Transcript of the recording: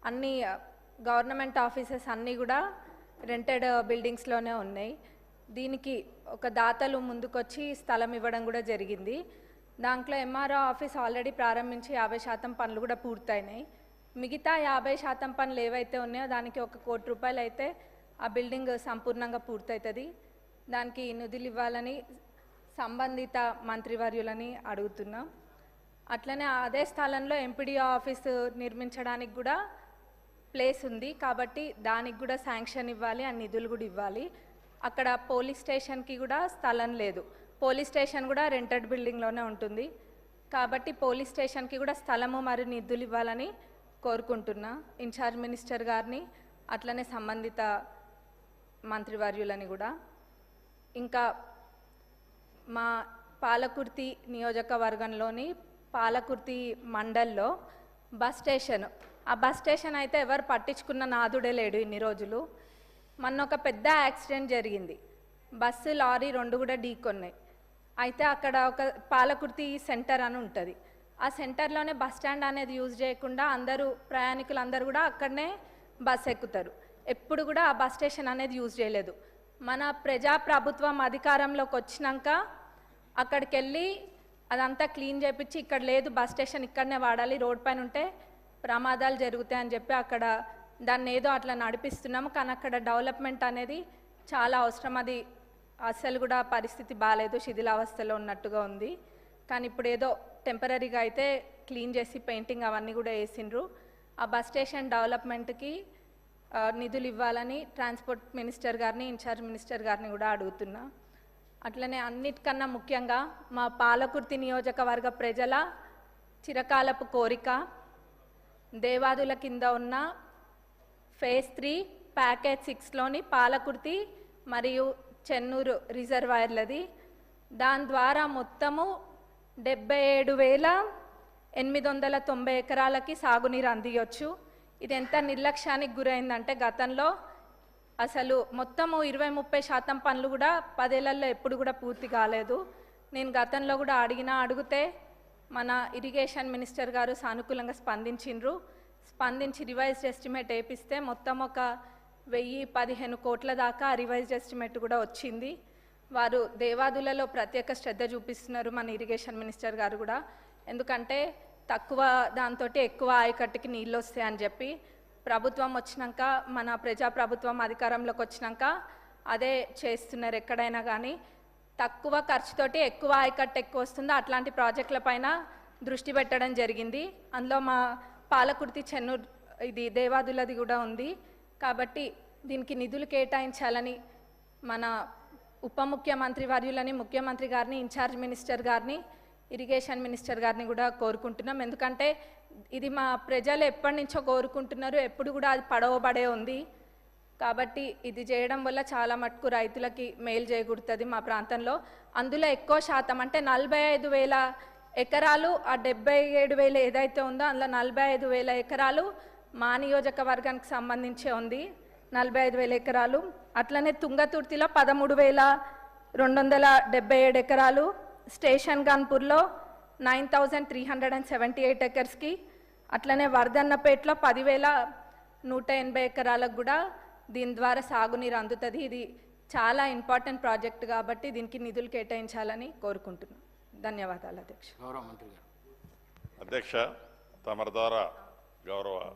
అన్ని government offices అన్నీ కూడా రెంటెడ్ బిల్డింగ్స్లోనే ఉన్నాయి. దీనికి ఒక దాతలు ముందుకొచ్చి స్థలం ఇవ్వడం కూడా జరిగింది. దాంట్లో ఎంఆర్ఓ ఆఫీస్ ఆల్రెడీ ప్రారంభించి 50% పనులు కూడా పూర్తయినాయి. మిగతా 50% పనులు ఏవైతే ఉన్నాయో దానికి 1 కోటి రూపాయలు అయితే ఆ బిల్డింగ్ సంపూర్ణంగా పూర్తవుతుంది. దానికి నిధులు ఇవ్వాలని సంబంధిత మంత్రివర్యులని అడుగుతున్నాం. అట్లనే అదే స్థలంలో ఎంపీడీఓ ఆఫీసు నిర్మించడానికి కూడా ప్లేస్ ఉంది కాబట్టి దానికి కూడా శాంక్షన్ ఇవ్వాలి, ఆ నిధులు కూడా ఇవ్వాలి. అక్కడ పోలీస్ స్టేషన్కి కూడా స్థలం లేదు. పోలీస్ స్టేషన్ కూడా రెంటెడ్ బిల్డింగ్లోనే ఉంటుంది కాబట్టి పోలీస్ స్టేషన్కి కూడా స్థలము మరియు నిధులు ఇవ్వాలని కోరుకుంటున్నా ఇన్ఛార్జ్ మినిస్టర్ గారిని, అట్లనే సంబంధిత మంత్రివర్యులని కూడా. ఇంకా మా పాలకుర్తి నియోజకవర్గంలోని పాలకుర్తి మండల్లో బస్ స్టేషన్, ఆ బస్ స్టేషన్ అయితే ఎవరు పట్టించుకున్న నాదుడే లేడు ఇన్ని రోజులు. మొన్న ఒక పెద్ద యాక్సిడెంట్ జరిగింది, బస్సు లారీ 2 కూడా ఢీకొన్నాయి. అయితే అక్కడ ఒక పాలకుర్తి సెంటర్ అని ఉంటుంది, ఆ సెంటర్లోనే బస్ స్టాండ్ అనేది యూజ్ చేయకుండా ప్రయాణికులు అందరూ కూడా అక్కడనే బస్ ఎక్కుతారు. ఎప్పుడు కూడా ఆ బస్ స్టేషన్ అనేది యూజ్ చేయలేదు. మన ప్రజాప్రభుత్వం అధికారంలోకి వచ్చినాక అక్కడికి వెళ్ళి అదంతా క్లీన్ చేయించి ఇక్కడ లేదు బస్ స్టేషన్ ఇక్కడనే వాడాలి, రోడ్ పైన ఉంటే ప్రమాదాలు జరుగుతాయని చెప్పి అక్కడ దాన్ని ఏదో అట్లా నడిపిస్తున్నాము. కానీ అక్కడ డెవలప్మెంట్ అనేది చాలా అవసరం. అది అస్సలు కూడా పరిస్థితి బాగాలేదు, శిథిలావస్థలో ఉన్నట్టుగా ఉంది. కానీ ఇప్పుడు ఏదో టెంపరీగా అయితే క్లీన్ చేసి పెయింటింగ్ అవన్నీ కూడా వేసిండ్రు. ఆ బస్ స్టేషన్ డెవలప్మెంట్కి నిధులు ఇవ్వాలని ట్రాన్స్పోర్ట్ మినిస్టర్ గారిని, ఇన్ఛార్జ్ మినిస్టర్ గారిని కూడా అడుగుతున్నా. అట్లనే అన్నిటికన్నా ముఖ్యంగా మా పాలకుర్తి నియోజకవర్గ ప్రజల చిరకాలపు కోరిక దేవాదుల కింద ఉన్న ఫేజ్ 3 ప్యాకేజ్ 6లోని పాలకుర్తి మరియు చెన్నూరు రిజర్వాయర్లది. దాని ద్వారా మొత్తము 77,890 ఎకరాలకి సాగునీరు అందియొచ్చు. ఇది ఎంత నిర్లక్ష్యానికి గురైందంటే గతంలో అసలు మొత్తము 20-30% పనులు కూడా 10 ఏళ్లలో ఎప్పుడు కూడా పూర్తి కాలేదు. నేను గతంలో కూడా అడిగితే మన ఇరిగేషన్ మినిస్టర్ గారు సానుకూలంగా స్పందించి రివైజ్డ్ ఎస్టిమేట్ వేపిస్తే మొత్తం ఒక 1015 కోట్ల దాకా రివైజ్డ్ ఎస్టిమేట్ కూడా వచ్చింది. వారు దేవాదులలో ప్రత్యేక శ్రద్ధ చూపిస్తున్నారు మన ఇరిగేషన్ మినిస్టర్ గారు కూడా. ఎందుకంటే తక్కువ దాంతో ఎక్కువ ఆయకట్టుకి నీళ్ళు వస్తాయని చెప్పి ప్రభుత్వం వచ్చినాక, మన ప్రజాప్రభుత్వం అధికారంలోకి వచ్చినాక అదే చేస్తున్నారు. ఎక్కడైనా కానీ తక్కువ ఖర్చుతోటి ఎక్కువ ఆయకట్టు ఎక్కువ వస్తుందో అట్లాంటి ప్రాజెక్టుల పైన దృష్టి పెట్టడం జరిగింది. అందులో మా పాలకుర్తి చెన్నూరు ఇది దేవాదులది కూడా ఉంది. కాబట్టి దీనికి నిధులు కేటాయించాలని మన ఉప ముఖ్యమంత్రి వర్యులని, ముఖ్యమంత్రి గారిని, ఇన్ఛార్జ్ మినిస్టర్ గారిని, ఇరిగేషన్ మినిస్టర్ గారిని కూడా కోరుకుంటున్నాం. ఎందుకంటే ఇది మా ప్రజలు ఎప్పటి నుంచో కోరుకుంటున్నారు, ఎప్పుడు కూడా అది పడవబడే ఉంది. కాబట్టి ఇది చేయడం వల్ల చాలా మటుకు రైతులకి మేలు చేకూరుతుంది మా ప్రాంతంలో. అందులో ఎక్కువ శాతం అంటే 45,000 ఎకరాలు, ఆ 77,000 ఏదైతే ఉందో అందులో 45,000 ఎకరాలు మా నియోజకవర్గానికి సంబంధించే ఉంది, 45,000 ఎకరాలు. అట్లనే తుంగతుర్తిలో 13,277 ఎకరాలు, స్టేషన్ గన్పూర్లో 9,378 ఎకర్స్కి, అట్లనే వర్ధన్నపేటలో 10,180 ఎకరాలకు కూడా దీని ద్వారా సాగునీరు అందుతుంది. ఇది చాలా ఇంపార్టెంట్ ప్రాజెక్ట్ కాబట్టి దీనికి నిధులు కేటాయించాలని కోరుకుంటున్నాను. ధన్యవాదాలు అధ్యక్ష. గౌరవ మంత్రి గారు. అధ్యక్ష, తమరి ద్వారా గౌరవ